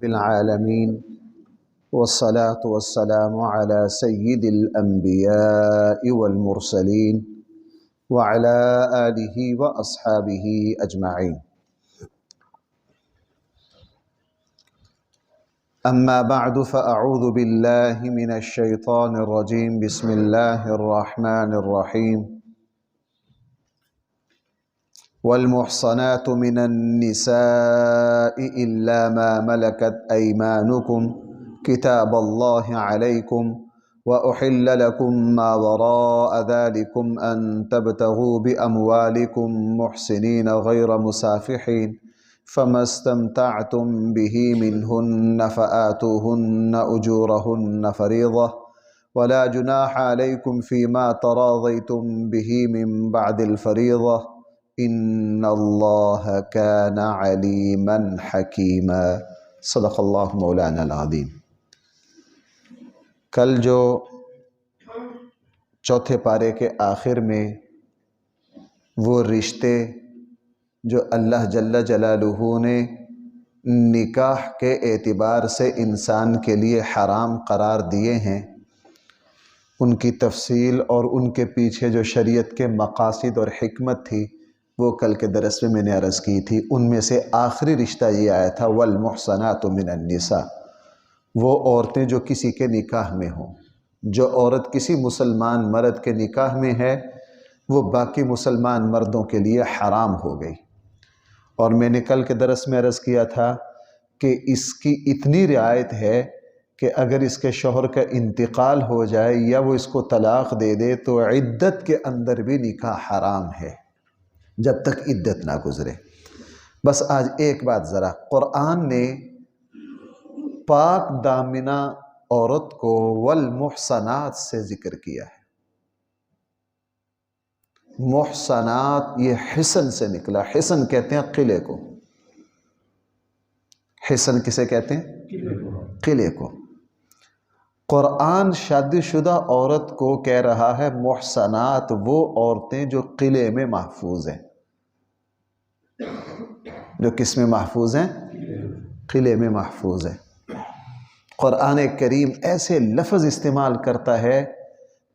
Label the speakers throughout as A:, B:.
A: بالعالمین والصلاة والسلام على سید الانبیاء والمرسلین وعلى آلہ واصحابہ اجمعین۔ اما بعد فاعوذ باللہ من الشیطان الرجیم، بسم اللہ الرحمن الرحیم۔ والمحصنات من النساء إلا ما ملكت أيمانكم كتاب الله عليكم وأحل لكم ما وراء ذلكم أن تبتغوا بأموالكم محسنين غير مسافحين فما استمتعتم به منهن فآتوهن أجورهن فريضة ولا جناح عليكم فيما تراضيتم به من بعد الفريضة ان اللہ کان علیما حکیما۔ صدق اللہ مولانا العظیم۔ کل جو چوتھے پارے کے آخر میں وہ رشتے جو اللہ جل جلالہ نے نکاح کے اعتبار سے انسان کے لیے حرام قرار دیے ہیں، ان کی تفصیل اور ان کے پیچھے جو شریعت کے مقاصد اور حکمت تھی وہ کل کے درس میں نے عرض کی تھی۔ ان میں سے آخری رشتہ یہ آیا تھا والمحصنات من النساء، وہ عورتیں جو کسی کے نکاح میں ہوں۔ جو عورت کسی مسلمان مرد کے نکاح میں ہے وہ باقی مسلمان مردوں کے لیے حرام ہو گئی۔ اور میں نے کل کے درس میں عرض کیا تھا کہ اس کی اتنی رعایت ہے کہ اگر اس کے شوہر کا انتقال ہو جائے یا وہ اس کو طلاق دے دے تو عدت کے اندر بھی نکاح حرام ہے جب تک عدت نہ گزرے۔ بس آج ایک بات ذرا، قرآن نے پاک دامنہ عورت کو والمحصنات سے ذکر کیا ہے۔ محصنات یہ حصن سے نکلا، حصن کہتے ہیں قلعے کو۔ حصن کسے کہتے ہیں؟ قلعے کو۔ قرآن شادی شدہ عورت کو کہہ رہا ہے محصنات، وہ عورتیں جو قلعے میں محفوظ ہیں۔ جو کس میں محفوظ ہیں؟ قلعے میں محفوظ ہیں۔ قرآن کریم ایسے لفظ استعمال کرتا ہے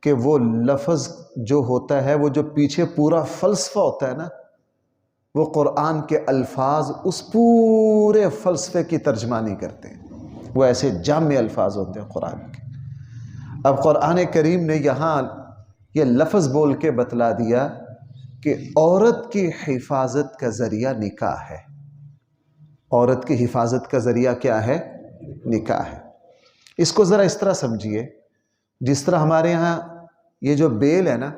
A: کہ وہ لفظ جو ہوتا ہے، وہ جو پیچھے پورا فلسفہ ہوتا ہے نا، وہ قرآن کے الفاظ اس پورے فلسفے کی ترجمانی کرتے ہیں۔ وہ ایسے جامع الفاظ ہوتے ہیں قرآن کے۔ اب قرآن کریم نے یہاں یہ لفظ بول کے بتلا دیا کہ عورت کی حفاظت کا ذریعہ نکاح ہے۔ عورت کی حفاظت کا ذریعہ کیا ہے؟ نکاح ہے۔ اس کو ذرا اس طرح سمجھیے، جس طرح ہمارے یہاں یہ جو بیل ہے نا،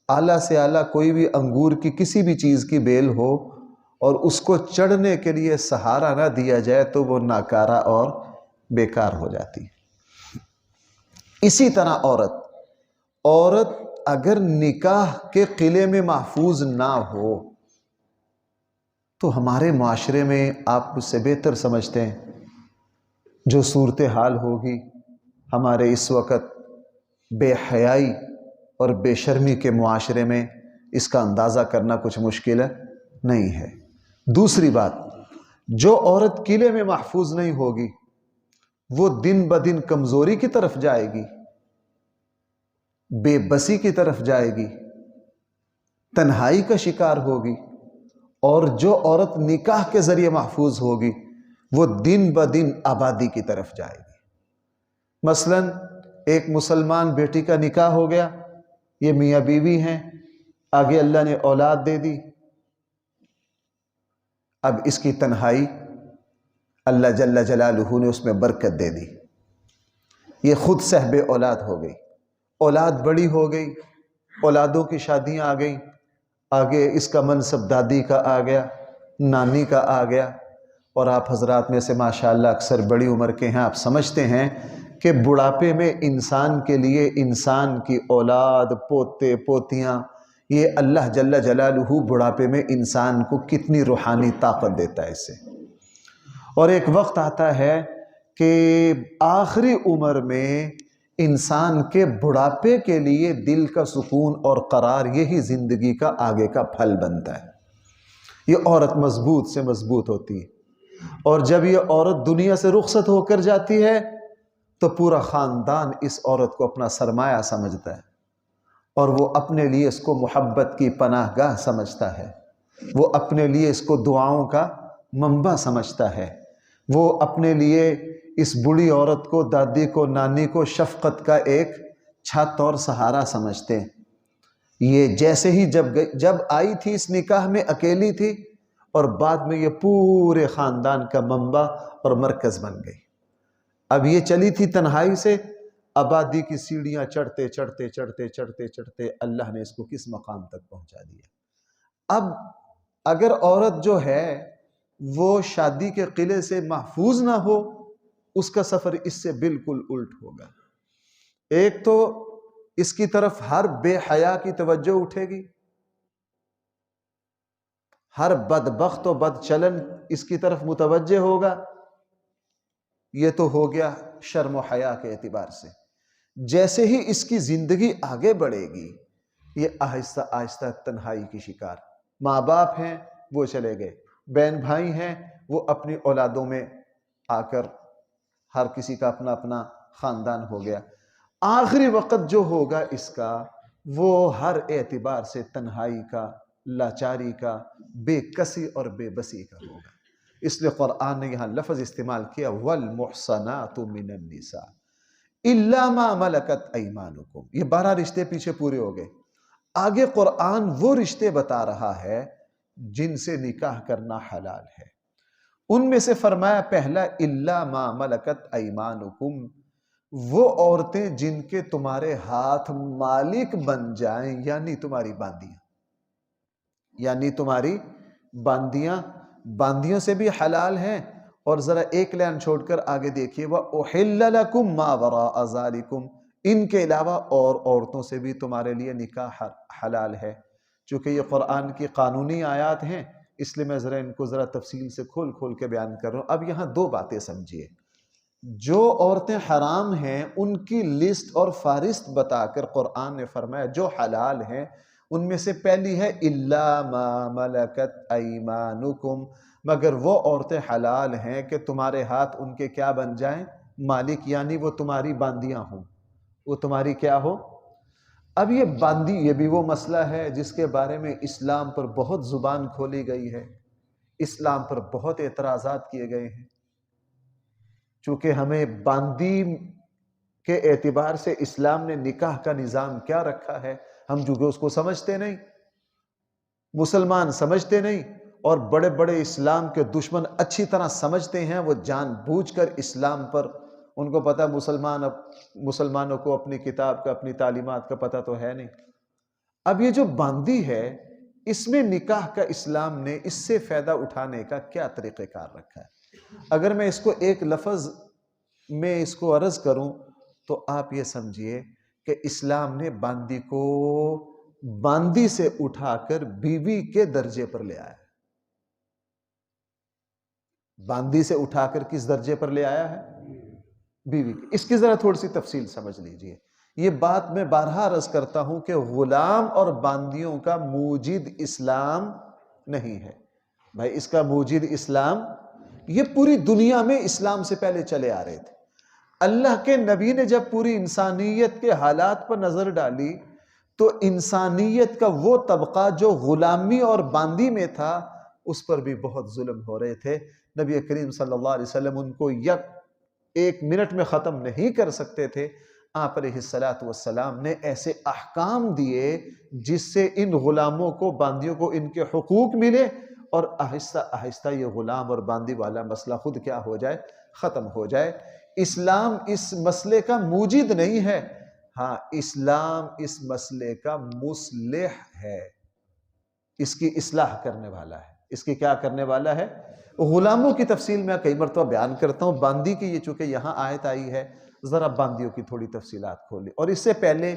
A: اعلیٰ سے اعلیٰ کوئی بھی انگور کی کسی بھی چیز کی بیل ہو اور اس کو چڑھنے کے لیے سہارا نہ دیا جائے تو وہ ناکارہ اور بیکار ہو جاتی ہے۔ اسی طرح عورت اگر نکاح کے قلعے میں محفوظ نہ ہو تو ہمارے معاشرے میں آپ مجھ سے بہتر سمجھتے ہیں جو صورتحال ہوگی ہمارے اس وقت بے حیائی اور بے شرمی کے معاشرے میں، اس کا اندازہ کرنا کچھ مشکل نہیں ہے۔ دوسری بات، جو عورت قلعے میں محفوظ نہیں ہوگی وہ دن بدن کمزوری کی طرف جائے گی، بے بسی کی طرف جائے گی، تنہائی کا شکار ہوگی۔ اور جو عورت نکاح کے ذریعے محفوظ ہوگی وہ دن بدن آبادی کی طرف جائے گی۔ مثلا ایک مسلمان بیٹی کا نکاح ہو گیا، یہ میاں بیوی ہیں، آگے اللہ نے اولاد دے دی، اب اس کی تنہائی اللہ جل جلالہ نے اس میں برکت دے دی، یہ خود صاحب اولاد ہو گئی، اولاد بڑی ہو گئی، اولادوں کی شادیاں آ گئیں، آگے اس کا منصب دادی کا آ گیا، نانی کا آ گیا۔ اور آپ حضرات میں سے ماشاءاللہ اکثر بڑی عمر کے ہیں، آپ سمجھتے ہیں کہ بڑھاپے میں انسان کے لیے انسان کی اولاد، پوتے پوتیاں، یہ اللہ جل جلالہ بڑھاپے میں انسان کو کتنی روحانی طاقت دیتا ہے اس سے۔ اور ایک وقت آتا ہے کہ آخری عمر میں انسان کے بڑھاپے کے لیے دل کا سکون اور قرار یہی زندگی کا آگے کا پھل بنتا ہے۔ یہ عورت مضبوط سے مضبوط ہوتی ہے، اور جب یہ عورت دنیا سے رخصت ہو کر جاتی ہے تو پورا خاندان اس عورت کو اپنا سرمایہ سمجھتا ہے، اور وہ اپنے لیے اس کو محبت کی پناہ گاہ سمجھتا ہے، وہ اپنے لیے اس کو دعاؤں کا منبع سمجھتا ہے، وہ اپنے لیے اس بوڑھی عورت کو، دادی کو، نانی کو شفقت کا ایک چھت اور سہارا سمجھتے ہیں۔ یہ جیسے ہی جب آئی تھی اس نکاح میں اکیلی تھی، اور بعد میں یہ پورے خاندان کا منبع اور مرکز بن گئی۔ اب یہ چلی تھی تنہائی سے، آبادی کی سیڑھیاں چڑھتے چڑھتے چڑھتے چڑھتے چڑھتے اللہ نے اس کو کس مقام تک پہنچا دیا۔ اب اگر عورت جو ہے وہ شادی کے قلعے سے محفوظ نہ ہو، اس کا سفر اس سے بالکل الٹ ہوگا۔ ایک تو اس کی طرف ہر بے حیا کی توجہ اٹھے گی، ہر بدبخت و بد چلن اس کی طرف متوجہ ہوگا۔ یہ تو ہو گیا شرم و حیا کے اعتبار سے۔ جیسے ہی اس کی زندگی آگے بڑھے گی، یہ آہستہ آہستہ تنہائی کی شکار۔ ماں باپ ہیں وہ چلے گئے، بہن بھائی ہیں وہ اپنی اولادوں میں آ کر ہر کسی کا اپنا اپنا خاندان ہو گیا۔ آخری وقت جو ہوگا اس کا، وہ ہر اعتبار سے تنہائی کا، لاچاری کا، بے کسی اور بے بسی کا ہوگا۔ اس لیے قرآن نے یہاں لفظ استعمال کیا وَالْمُحْصَنَاتُ مِنَ النِّسَاءِ إِلَّا مَا مَلَكَتْ أَيْمَانُكُمْ۔ یہ 12 رشتے پیچھے پورے ہو گئے۔ آگے قرآن وہ رشتے بتا رہا ہے جن سے نکاح کرنا حلال ہے۔ ان میں سے فرمایا پہلا إِلَّا مَا مَلَكَتْ أَيْمَانُكُمْ، وہ عورتیں جن کے تمہارے ہاتھ مالک بن جائیں، یعنی تمہاری باندیاں، یعنی تمہاری باندیاں۔ باندیوں سے بھی حلال ہیں۔ اور ذرا ایک لائن چھوڑ کر آگے دیکھیے وَأُحِلَّ لَكُمْ مَا وَرَاءَ ذَلِكُمْ، ان کے علاوہ اور عورتوں سے بھی تمہارے لیے نکاح حلال ہے۔ چونکہ یہ قرآن کی قانونی آیات ہیں، اس لیے میں ان کو ذرا تفصیل سے کھول کھول کے بیان کر رہا ہوں۔ اب یہاں دو باتیں سمجھیے۔ جو عورتیں حرام ہیں ان کی لسٹ اور فہرست بتا کر قرآن نے فرمایا جو حلال ہیں ان میں سے پہلی ہے إِلَّا مَا مَلَكَتْ أَيْمَانُكُمْ، مگر وہ عورتیں حلال ہیں کہ تمہارے ہاتھ ان کے کیا بن جائیں؟ مالک، یعنی وہ تمہاری باندیاں ہوں، وہ تمہاری کیا ہو؟ اب یہ باندی، یہ بھی وہ مسئلہ ہے جس کے بارے میں اسلام پر بہت زبان کھولی گئی ہے، اسلام پر بہت اعتراضات کیے گئے ہیں۔ چونکہ ہمیں باندی کے اعتبار سے اسلام نے نکاح کا نظام کیا رکھا ہے، ہم چونکہ اس کو سمجھتے نہیں، مسلمان سمجھتے نہیں، اور بڑے بڑے اسلام کے دشمن اچھی طرح سمجھتے ہیں، وہ جان بوجھ کر اسلام پر، ان کو پتہ مسلمانوں کو اپنی کتاب کا، اپنی تعلیمات کا پتہ تو ہے نہیں۔ اب یہ جو باندی ہے، اس میں نکاح کا اسلام نے اس سے فائدہ اٹھانے کا کیا طریقہ کار رکھا ہے؟ اگر میں اس کو ایک لفظ میں اس کو عرض کروں تو آپ یہ سمجھیے کہ اسلام نے باندی کو باندی سے اٹھا کر بیوی کے درجے پر لے آیا ہے۔ باندی سے اٹھا کر کس درجے پر لے آیا ہے؟ بیوی کی۔ اس کی ذرا تھوڑی سی تفصیل سمجھ لیجئے۔ یہ بات میں بارہا عرض کرتا ہوں کہ غلام اور باندیوں کا موجد اسلام نہیں ہے۔ بھائی اس کا موجد اسلام، یہ پوری دنیا میں اسلام سے پہلے چلے آ رہے تھے۔ اللہ کے نبی نے جب پوری انسانیت کے حالات پر نظر ڈالی تو انسانیت کا وہ طبقہ جو غلامی اور باندی میں تھا، اس پر بھی بہت ظلم ہو رہے تھے۔ نبی کریم صلی اللہ علیہ وسلم ان کو ایک منٹ میں ختم نہیں کر سکتے تھے۔ آپ علیہ السلام نے ایسے احکام دیے جس سے ان غلاموں کو، باندیوں کو ان کے حقوق ملے، اور آہستہ آہستہ یہ غلام اور باندی والا مسئلہ خود کیا ہو جائے؟ ختم ہو جائے۔ اسلام اس مسئلے کا موجد نہیں ہے، ہاں اسلام اس مسئلے کا مصلح ہے، اس کی اصلاح کرنے والا ہے۔ اس کی کیا کرنے والا ہے؟ غلاموں کی تفصیل میں کئی مرتبہ بیان کرتا ہوں، باندی کی یہ چونکہ یہاں آیت آئی ہے، ذرا باندیوں کی تھوڑی تفصیلات کھولیں۔ اور اس سے پہلے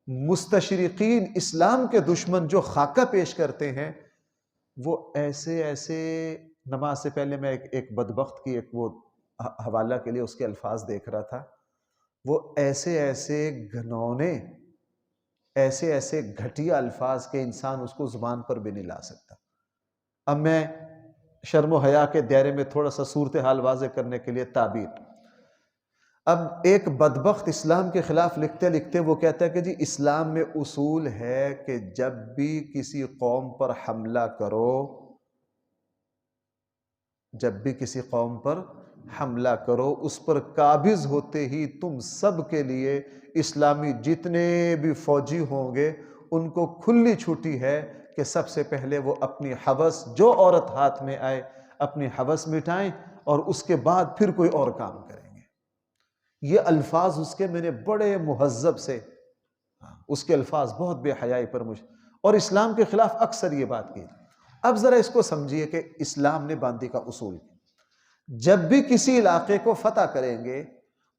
A: مستشرقین، اسلام کے دشمن جو خاکہ پیش کرتے ہیں، وہ ایسے نماز سے پہلے میں ایک بدبخت کی ایک وہ حوالہ کے لیے اس کے الفاظ دیکھ رہا تھا، وہ ایسے گھنونے، ایسے گھٹیا الفاظ کے انسان اس کو زبان پر بھی نہیں لا سکتا۔ اب میں شرم و حیا کے دائرے میں تھوڑا سا صورتحال واضح کرنے کے لیے تعبیر. اب ایک بدبخت اسلام کے خلاف لکھتے لکھتے وہ کہتا ہے کہ جی اسلام میں اصول ہے کہ جب بھی کسی قوم پر حملہ کرو، جب بھی کسی قوم پر حملہ کرو، اس پر قابض ہوتے ہی تم سب کے لیے اسلامی جتنے بھی فوجی ہوں گے ان کو کھلی چھٹی ہے کہ سب سے پہلے وہ اپنی ہوس، جو عورت ہاتھ میں آئے اپنی ہوس مٹائیں اور اس کے بعد پھر کوئی اور کام کریں گے. یہ الفاظ اس کے میں نے بڑے مہذب سے، اس کے الفاظ بہت بے حیائی پر اور اسلام کے خلاف اکثر یہ بات کی. اب ذرا اس کو سمجھیے کہ اسلام نے باندی کا اصول، جب بھی کسی علاقے کو فتح کریں گے،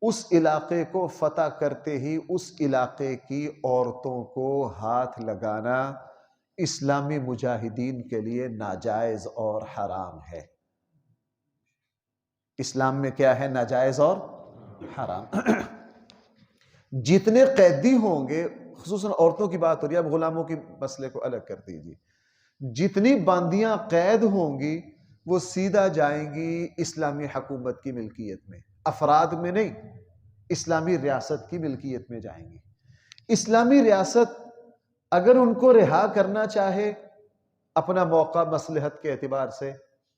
A: اس علاقے کو فتح کرتے ہی اس علاقے کی عورتوں کو ہاتھ لگانا اسلامی مجاہدین کے لیے ناجائز اور حرام ہے. اسلام میں کیا ہے؟ ناجائز اور حرام. جتنے قیدی ہوں گے، خصوصاً عورتوں کی بات ہو رہی ہے، اب غلاموں کی مسئلے کو الگ کر دیجیے، جتنی باندیاں قید ہوں گی وہ سیدھا جائیں گی اسلامی حکومت کی ملکیت میں، افراد میں نہیں، اسلامی ریاست کی ملکیت میں جائیں گی. اسلامی ریاست اگر ان کو رہا کرنا چاہے اپنا موقع مصلحت کے اعتبار سے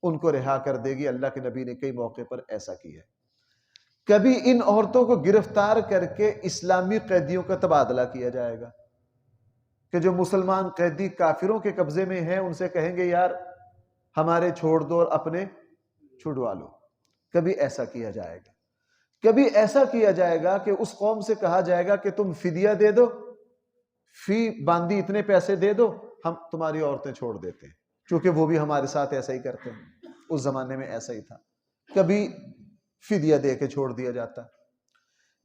A: ان کو رہا کر دے گی. اللہ کے نبی نے کئی موقع پر ایسا کیا ہے. کبھی ان عورتوں کو گرفتار کر کے اسلامی قیدیوں کا تبادلہ کیا جائے گا کہ جو مسلمان قیدی کافروں کے قبضے میں ہیں ان سے کہیں گے یار ہمارے چھوڑ دو اور اپنے چھڑوا لو. کبھی ایسا کیا جائے گا. کبھی ایسا کیا جائے گا کہ اس قوم سے کہا جائے گا کہ تم فدیہ دے دو، فی باندی اتنے پیسے دے دو، ہم تمہاری عورتیں چھوڑ دیتے ہیں، چونکہ وہ بھی ہمارے ساتھ ایسا ہی کرتے ہیں. اس زمانے میں ایسا ہی تھا. کبھی فدیہ دے کے چھوڑ دیا جاتا.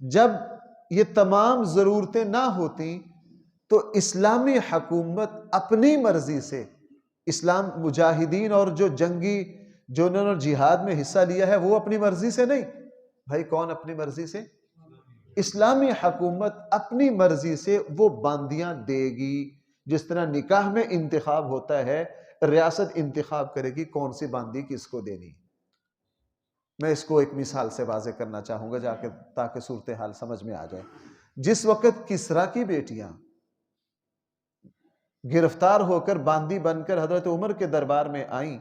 A: جب یہ تمام ضرورتیں نہ ہوتی تو اسلامی حکومت اپنی مرضی سے، اسلام مجاہدین اور جو جنگی جو انہوں نے جہاد میں حصہ لیا ہے وہ اپنی مرضی سے نہیں. بھائی کون اپنی مرضی سے؟ اسلامی حکومت اپنی مرضی سے وہ باندیاں دے گی. جس طرح نکاح میں انتخاب ہوتا ہے، ریاست انتخاب کرے گی کون سی باندی کس کو دینی. میں اس کو ایک مثال سے واضح کرنا چاہوں گا تاکہ صورتحال سمجھ میں آ جائے. جس وقت کسریٰ کی بیٹیاں گرفتار ہو کر باندی بن کر حضرت عمر کے دربار میں آئیں،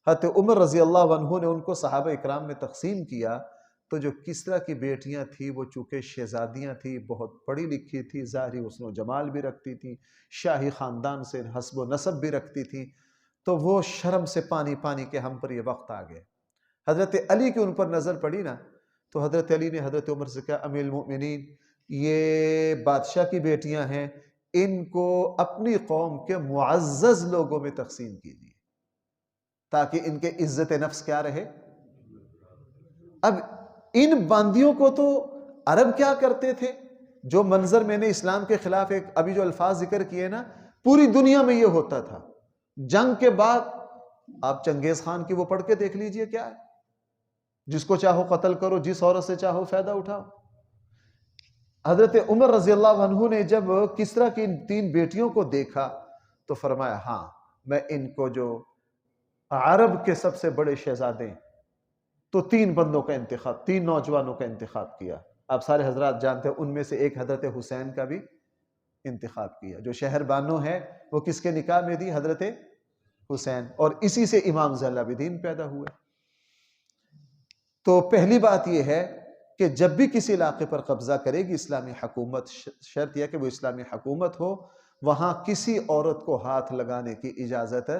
A: حضرت عمر رضی اللہ عنہ نے ان کو صحابہ اکرام میں تقسیم کیا، تو جو کسریٰ کی بیٹیاں تھیں وہ چونکہ شہزادیاں تھیں، بہت پڑھی لکھی تھی، ظاہری حسن و جمال بھی رکھتی تھیں، شاہی خاندان سے حسب و نسب بھی رکھتی تھیں، تو وہ شرم سے پانی پانی کے ہم پر یہ وقت آ گئے. حضرت علی کی ان پر نظر پڑی نا، تو حضرت علی نے حضرت عمر سے کہا امیر المؤمنین یہ بادشاہ کی بیٹیاں ہیں، ان کو اپنی قوم کے معزز لوگوں میں تقسیم کیجیے تاکہ ان کے عزت نفس کیا رہے. اب ان باندیوں کو تو عرب کیا کرتے تھے، جو منظر میں نے اسلام کے خلاف ایک ابھی جو الفاظ ذکر کیے نا، پوری دنیا میں یہ ہوتا تھا. جنگ کے بعد آپ چنگیز خان کی وہ پڑھ کے دیکھ لیجئے کیا ہے، جس کو چاہو قتل کرو، جس عورت سے چاہو فائدہ اٹھاؤ. حضرت عمر رضی اللہ عنہ نے جب کسریٰ کی ان 3 بیٹیوں کو دیکھا تو فرمایا ہاں میں ان کو، جو عرب کے سب سے بڑے شہزادے، تو 3 بندوں کا انتخاب، 3 نوجوانوں کا انتخاب کیا. آپ سارے حضرات جانتے ہیں ان میں سے ایک حضرت حسین کا بھی انتخاب کیا. جو شہر بانو ہے وہ کس کے نکاح میں دی؟ حضرت حسین. اور اسی سے امام زین العابدین پیدا ہوئے. تو پہلی بات یہ ہے کہ جب بھی کسی علاقے پر قبضہ کرے گی اسلامی حکومت، شرط یہ کہ وہ اسلامی حکومت ہو، وہاں کسی عورت کو ہاتھ لگانے کی اجازت ہے،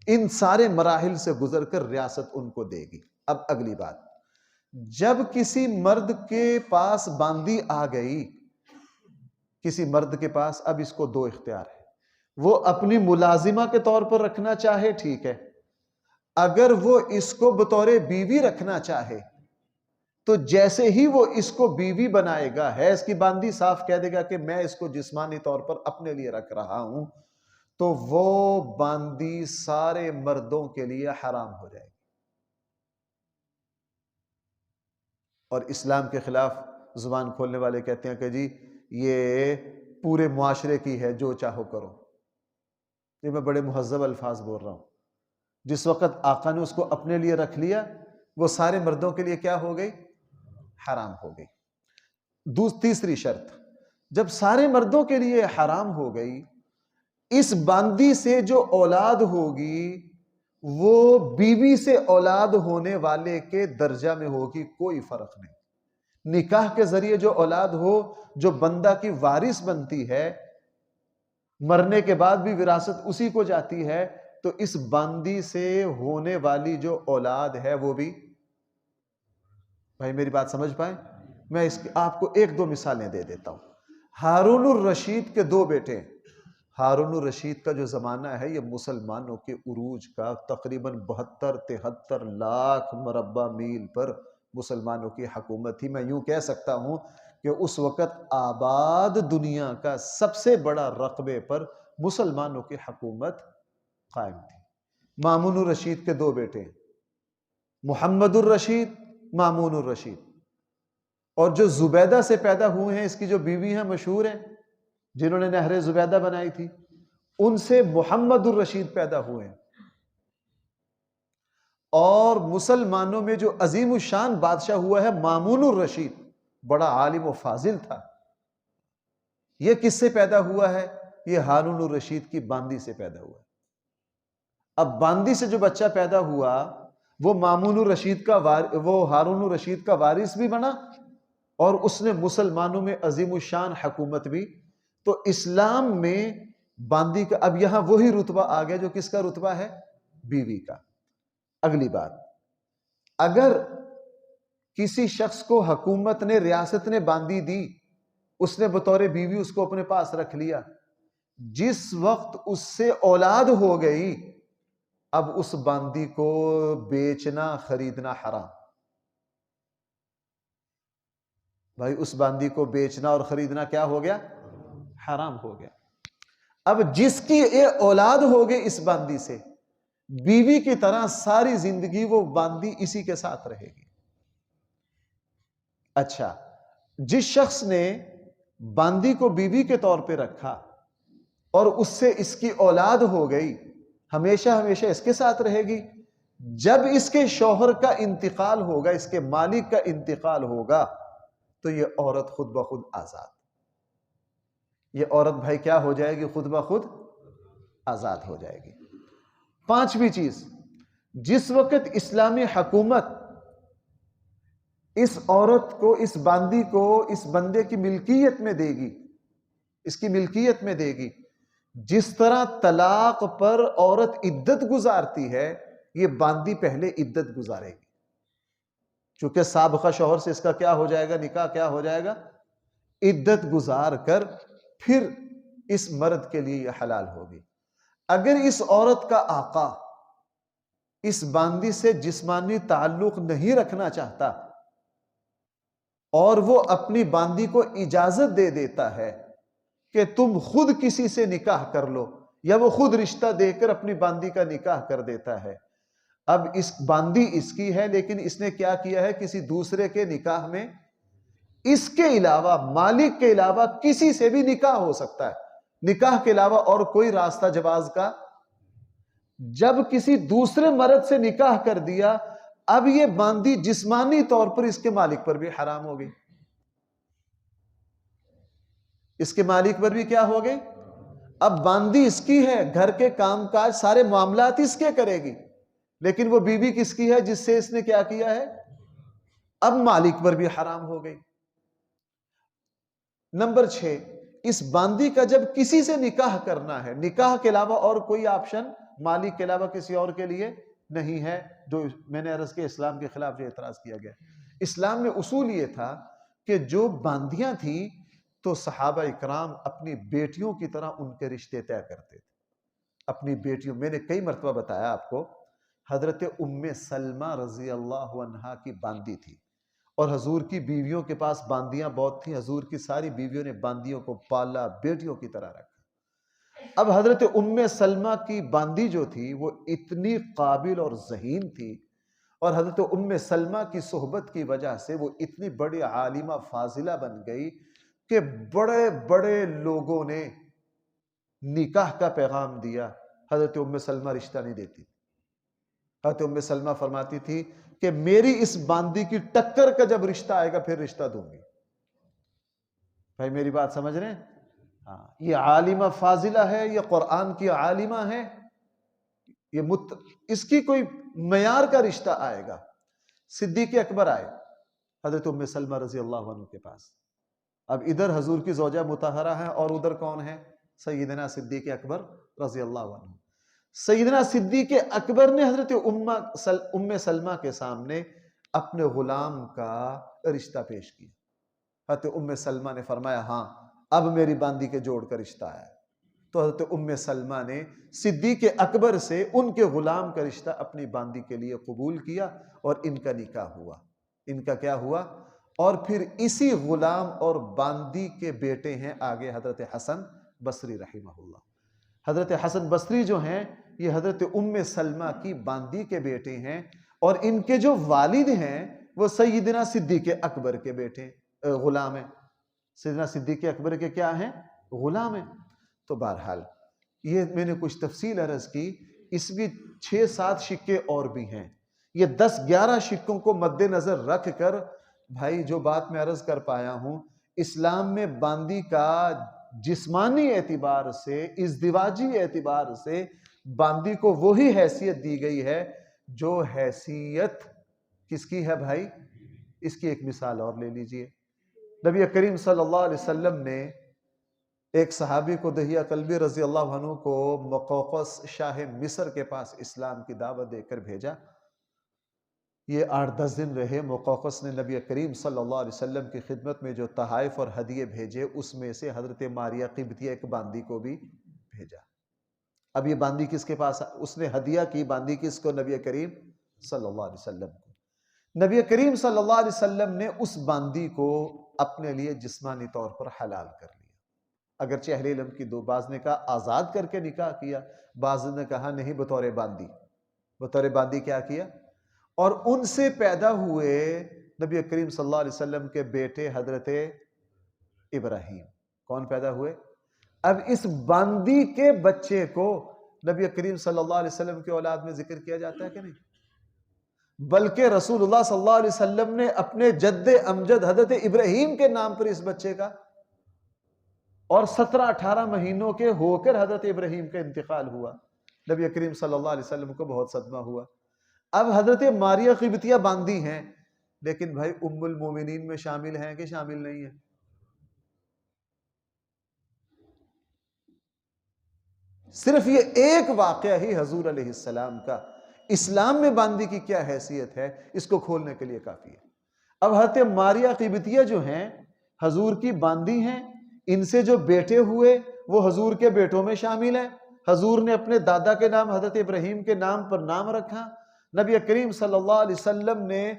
A: ان سارے مراحل سے گزر کر ریاست ان کو دے گی. اب اگلی بات، جب کسی مرد کے پاس باندی آ گئی، کسی مرد کے پاس، اب اس کو 2 اختیار ہے. وہ اپنی ملازمہ کے طور پر رکھنا چاہے ٹھیک ہے، اگر وہ اس کو بطور بیوی رکھنا چاہے تو جیسے ہی وہ اس کو بیوی بنائے گا، ہے اس کی باندی، صاف کہہ دے گا کہ میں اس کو جسمانی طور پر اپنے لیے رکھ رہا ہوں، تو وہ باندی سارے مردوں کے لیے حرام ہو جائے گی. اور اسلام کے خلاف زبان کھولنے والے کہتے ہیں کہ جی یہ پورے معاشرے کی ہے، جو چاہو کرو. یہ میں بڑے مہذب الفاظ بول رہا ہوں. جس وقت آقا نے اس کو اپنے لیے رکھ لیا وہ سارے مردوں کے لیے کیا ہو گئی؟ حرام ہو گئی۔ تیسری شرط، جب سارے مردوں کے لیے حرام ہو گئی، اس باندی سے جو اولاد ہوگی وہ بیوی سے اولاد ہونے والے کے درجہ میں ہوگی، کوئی فرق نہیں۔ نکاح کے ذریعے جو اولاد ہو، جو بندہ کی وارث بنتی ہے، مرنے کے بعد بھی وراثت اسی کو جاتی ہے، تو اس باندی سے ہونے والی جو اولاد ہے وہ بھی، بھائی میری بات سمجھ پائیں؟ میں آپ کو ایک دو مثالیں دے دیتا ہوں۔ ہارون الرشید کے دو بیٹے ہیں۔ ہارون الرشید کا جو زمانہ ہے یہ مسلمانوں کے عروج کا، تقریباً 72-73 لاکھ مربع میل پر مسلمانوں کی حکومت تھی۔ میں یوں کہہ سکتا ہوں کہ اس وقت آباد دنیا کا سب سے بڑا رقبے پر مسلمانوں کی حکومت قائم تھی۔ مامون الرشید کے دو بیٹے ہیں، محمد الرشید، مامون الرشید، اور جو زبیدہ سے پیدا ہوئے ہیں، اس کی جو بیوی ہیں مشہور ہیں، جنہوں نے نہر زبیدہ بنائی تھی، ان سے محمد الرشید پیدا ہوئے ہیں۔ اور مسلمانوں میں جو عظیم الشان بادشاہ ہوا ہے مامون الرشید، بڑا عالم و فاضل تھا، یہ کس سے پیدا ہوا ہے؟ یہ ہارون الرشید کی باندی سے پیدا ہوا ہے۔ اب باندی سے جو بچہ پیدا ہوا وہ مامون الرشید کا وہ ہارون الرشید کا وارث بھی بنا، اور اس نے مسلمانوں میں عظیم الشان حکومت بھی۔ تو اسلام میں باندی کا اب یہاں وہی رتبہ آ گیا جو کس کا رتبہ ہے؟ بیوی کا۔ اگلی بات، اگر کسی شخص کو حکومت نے، ریاست نے باندی دی، اس نے بطور بیوی اس کو اپنے پاس رکھ لیا، جس وقت اس سے اولاد ہو گئی، اب اس باندی کو بیچنا خریدنا حرام۔ بھائی اس باندی کو بیچنا اور خریدنا کیا ہو گیا؟ حرام ہو گیا۔ اب جس کی اولاد ہو گئی اس باندی سے، بیوی کی طرح ساری زندگی وہ باندی اسی کے ساتھ رہے گی۔ اچھا، جس شخص نے باندی کو بیوی کے طور پہ رکھا اور اس سے اس کی اولاد ہو گئی، ہمیشہ ہمیشہ اس کے ساتھ رہے گی۔ جب اس کے شوہر کا انتقال ہوگا، اس کے مالک کا انتقال ہوگا، تو یہ عورت خود بخود آزاد، یہ عورت بھائی کیا ہو جائے گی؟ خود بخود آزاد ہو جائے گی۔ پانچویں چیز، جس وقت اسلامی حکومت اس عورت کو، اس باندی کو، اس بندے کی ملکیت میں دے گی، اس کی ملکیت میں دے گی، جس طرح طلاق پر عورت عدت گزارتی ہے، یہ باندی پہلے عدت گزارے گی، چونکہ سابقہ شوہر سے اس کا کیا ہو جائے گا؟ نکاح کیا ہو جائے گا؟ عدت گزار کر پھر اس مرد کے لیے یہ حلال ہوگی۔ اگر اس عورت کا آقا اس باندی سے جسمانی تعلق نہیں رکھنا چاہتا اور وہ اپنی باندی کو اجازت دے دیتا ہے کہ تم خود کسی سے نکاح کر لو، یا وہ خود رشتہ دے کر اپنی باندی کا نکاح کر دیتا ہے، اب اس باندی اس کی ہے، لیکن اس نے کیا کیا ہے؟ کسی دوسرے کے نکاح میں اس کے علاوہ، مالک کے علاوہ کسی سے بھی نکاح ہو سکتا ہے، نکاح کے علاوہ اور کوئی راستہ جواز کا۔ جب کسی دوسرے مرد سے نکاح کر دیا، اب یہ باندی جسمانی طور پر اس کے مالک پر بھی حرام ہو گئی، اس کے مالک پر بھی کیا ہو گئی؟ اب باندی اس کی ہے، گھر کے کام کاج سارے معاملات اس کے کرے گی، لیکن وہ بیوی کس کی ہے؟ جس سے اس نے کیا کیا ہے؟ اب مالک پر بھی حرام ہو گئی۔ نمبر 6، اس باندی کا جب کسی سے نکاح کرنا ہے، نکاح کے علاوہ اور کوئی آپشن مالک کے علاوہ کسی اور کے لیے نہیں ہے، جو میں نے عرض کیا اسلام کے خلاف جو اعتراض کیا گیا۔ اسلام میں اصول یہ تھا کہ جو باندیاں تھیں تو صحابہ اکرام اپنی بیٹیوں کی طرح ان کے رشتے طے کرتے تھے، اپنی بیٹیوں۔ میں نے کئی مرتبہ بتایا آپ کو، حضرت ام سلمہ رضی اللہ عنہا کی باندی تھی، اور حضور کی بیویوں کے پاس باندیاں بہت تھیں، حضور کی ساری بیویوں نے باندیوں کو پالا، بیٹیوں کی طرح رکھا۔ اب حضرت ام سلمہ کی باندی جو تھی وہ اتنی قابل اور ذہین تھی، اور حضرت ام سلمہ کی صحبت کی وجہ سے وہ اتنی بڑی عالمہ فاضلہ بن گئی کہ بڑے بڑے لوگوں نے نکاح کا پیغام دیا، حضرت ام سلمہ رشتہ نہیں دیتی، حضرت ام سلمہ فرماتی تھی کہ میری اس باندی کی ٹکر کا جب رشتہ آئے گا پھر رشتہ دوں گی۔ بھائی میری بات سمجھ رہے ہیں؟ ہاں، یہ عالمہ فاضلہ ہے، یہ قرآن کی عالمہ ہے، اس کی کوئی معیار کا رشتہ آئے گا۔ صدیق اکبر آئے حضرت ام سلمہ رضی اللہ عنہ کے پاس۔ اب ادھر حضور کی زوجہ مطہرہ ہے اور ادھر کون ہے؟ سیدنا صدیق اکبر رضی اللہ عنہ۔ سیدنا صدیق اکبر نے حضرت ام سلمہ کے سامنے اپنے غلام کا رشتہ پیش کیا۔ حضرت ام سلمہ نے فرمایا ہاں اب میری باندی کے جوڑ کا رشتہ آیا۔ تو حضرت ام سلمہ نے صدیق اکبر سے ان کے غلام کا رشتہ اپنی باندی کے لیے قبول کیا اور ان کا نکاح ہوا۔ ان کا کیا ہوا؟ اور پھر اسی غلام اور باندی کے بیٹے ہیں آگے حضرت حسن بصری رحمہ اللہ۔ حضرت حسن بصری جو ہیں یہ حضرت ام سلمہ کی باندی کے بیٹے ہیں، اور ان کے جو والد ہیں وہ سیدنا صدیق اکبر کے بیٹے غلام ہیں۔ سیدنا صدیق اکبر کے کیا ہیں؟ غلام ہیں۔ تو بہرحال یہ میں نے کچھ تفصیل عرض کی، اس میں 6-7 شکے اور بھی ہیں۔ یہ 10-11 شکوں کو مد نظر رکھ کر بھائی جو بات میں عرض کر پایا ہوں، اسلام میں باندی کا جسمانی اعتبار سے، ازدواجی اعتبار سے باندی کو وہی حیثیت دی گئی ہے جو حیثیت کس کی ہے بھائی؟ اس کی ایک مثال اور لے لیجئے۔ نبی کریم صلی اللہ علیہ وسلم نے ایک صحابی کو دہیہ قلبی رضی اللہ عنہ کو مقوقس شاہ مصر کے پاس اسلام کی دعوت دے کر بھیجا۔ یہ 8-10 دن رہے۔ مقوقس نے نبی کریم صلی اللہ علیہ وسلم کی خدمت میں جو تحائف اور ہدیے بھیجے اس میں سے حضرت ماریہ قبطیہ ایک باندی کو بھی بھیجا۔ اب یہ باندی کس کے پاس؟ اس نے ہدیہ کی باندی کس کو؟ نبی کریم صلی اللہ علیہ وسلم کو۔ نبی کریم صلی اللہ علیہ وسلم نے اس باندی کو اپنے لیے جسمانی طور پر حلال کر لیا۔ اگرچہ اہل علم کی دو بعض نے کہا آزاد کر کے نکاح کیا، بعض نے کہا نہیں بطور باندی۔ بطور باندی کیا کیا؟ اور ان سے پیدا ہوئے نبی کریم صلی اللہ علیہ وسلم کے بیٹے حضرت ابراہیم۔ کون پیدا ہوئے؟ اب اس باندی کے بچے کو نبی کریم صلی اللہ علیہ وسلم کے اولاد میں ذکر کیا جاتا ہے کہ نہیں؟ بلکہ رسول اللہ صلی اللہ علیہ وسلم نے اپنے جد امجد حضرت ابراہیم کے نام پر اس بچے کا، اور 17-18 مہینوں کے ہو کر حضرت ابراہیم کا انتقال ہوا۔ نبی کریم صلی اللہ علیہ وسلم کو بہت صدمہ ہوا۔ اب حضرت ماریہ قبطیہ باندی ہیں، لیکن بھائی ام المومنین میں شامل ہیں کہ شامل نہیں ہیں؟ صرف یہ ایک واقعہ ہی حضور علیہ السلام کا اسلام میں باندی کی کیا حیثیت ہے اس کو کھولنے کے لیے کافی ہے۔ اب حضرت ماریہ قبطیہ جو ہیں حضور کی باندی ہیں، ان سے جو بیٹے ہوئے وہ حضور کے بیٹوں میں شامل ہیں۔ حضور نے اپنے دادا کے نام حضرت ابراہیم کے نام پر نام رکھا۔ نبی کریم صلی اللہ علیہ وسلم نے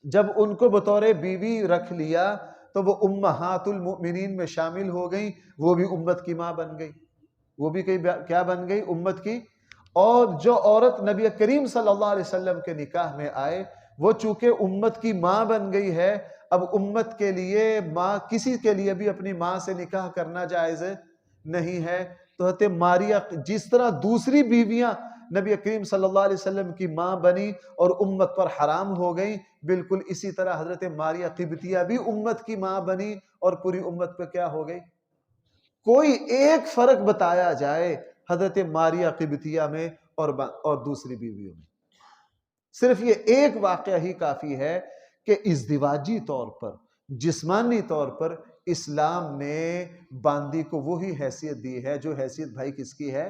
A: جب ان کو بطور بیوی رکھ لیا تو وہ امہات المؤمنین میں شامل ہو گئیں، وہ بھی امت کی ماں بن گئی۔ وہ بھی کیا بن گئی؟ امت کی۔ اور جو عورت نبی کریم صلی اللہ علیہ وسلم کے نکاح میں آئے وہ چونکہ امت کی ماں بن گئی ہے، اب امت کے لیے ماں کسی کے لیے بھی اپنی ماں سے نکاح کرنا جائز نہیں ہے۔ تو حضرت ماریہ جس طرح دوسری بیویاں نبی کریم صلی اللہ علیہ وسلم کی ماں بنی اور امت پر حرام ہو گئیں، بالکل اسی طرح حضرت ماریہ قبطیہ بھی امت کی ماں بنی اور پوری امت پہ کیا ہو گئی؟ کوئی ایک فرق بتایا جائے حضرت ماریہ قبطیہ میں اور دوسری بیویوں میں؟ صرف یہ ایک واقعہ ہی کافی ہے کہ ازدواجی طور پر، جسمانی طور پر اسلام نے باندی کو وہی حیثیت دی ہے جو حیثیت بھائی کس کی ہے؟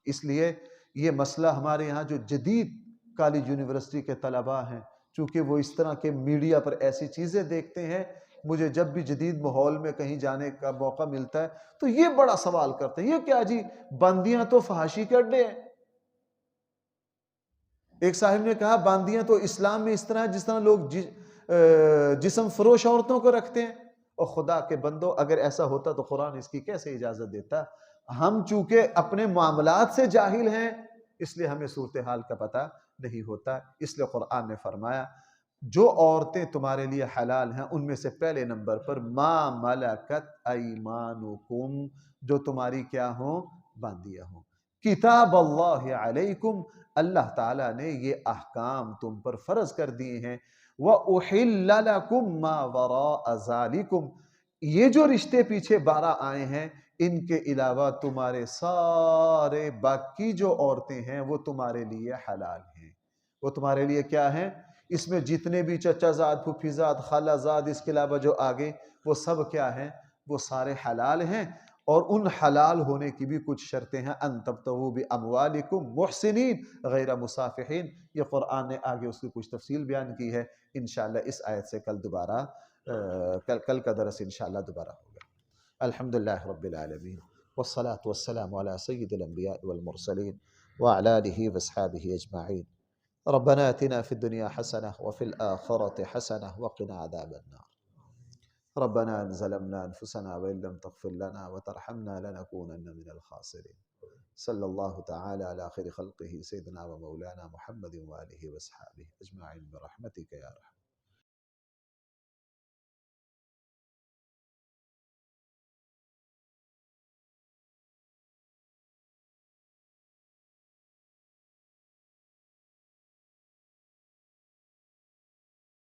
A: اس لیے یہ مسئلہ ہمارے یہاں جو جدید کالج یونیورسٹی کے طلباء ہیں، چونکہ وہ اس طرح کے میڈیا پر ایسی چیزیں دیکھتے ہیں، مجھے جب بھی جدید ماحول میں کہیں جانے کا موقع ملتا ہے تو یہ بڑا سوال کرتے ہیں، یہ کیا جی باندیاں تو فحاشی کے اڈے ہیں۔ ایک صاحب نے کہا باندیاں تو اسلام میں اس طرح جس طرح لوگ جسم فروش عورتوں کو رکھتے ہیں، اور خدا کے بندو اگر ایسا ہوتا تو قرآن اس کی کیسے اجازت دیتا؟ ہم چونکہ اپنے معاملات سے جاہل ہیں اس لیے ہمیں صورتحال کا پتہ نہیں ہوتا، اس لیے قرآن نے فرمایا جو عورتیں تمہارے لیے حلال ہیں ان میں سے پہلے نمبر پر ما ملکت ایمانکم، جو تمہاری کیا ہوں؟ باندیاں ہوں۔ کتاب اللہ علیکم، اللہ تعالیٰ نے یہ احکام تم پر فرض کر دیے ہیں، وَأُحِلَّ لَكُم مَّا وَرَاءَ ذَلِكُم، یہ جو رشتے پیچھے 12 آئے ہیں ان کے علاوہ تمہارے سارے باقی جو عورتیں ہیں وہ تمہارے لیے حلال ہیں۔ وہ تمہارے لیے کیا ہیں؟ اس میں جتنے بھی چچا زاد، پھوپھی زاد، خالہ زاد، اس کے علاوہ جو آگے، وہ سب کیا ہیں؟ وہ سارے حلال ہیں۔ اور ان حلال ہونے کی بھی کچھ شرطیں ہیں، ان تبتغوا باموالکم محسنین غیر مصافحین، یہ قرآن نے آگے اس کی کچھ تفصیل بیان کی ہے۔ انشاءاللہ اس آیت سے کل کا درس انشاءاللہ دوبارہ ہوگا۔ الحمدللہ رب العالمین، والصلاة والسلام على سید الانبیاء والمرسلین وعلى آلہ واصحابہ اجمعین۔ ربنا آتنا في الدنيا حسنة وفي الآخرة حسنة وقنا عذاب النار۔ ربنا ظلمنا أنفسنا وإن لم تغفر لنا وترحمنا لنكونن من الخاسرين۔ صلى الله تعالى على خير خلقه سيدنا ومولانا محمد وآله وأصحابه أجمعين برحمتك يا رحمن۔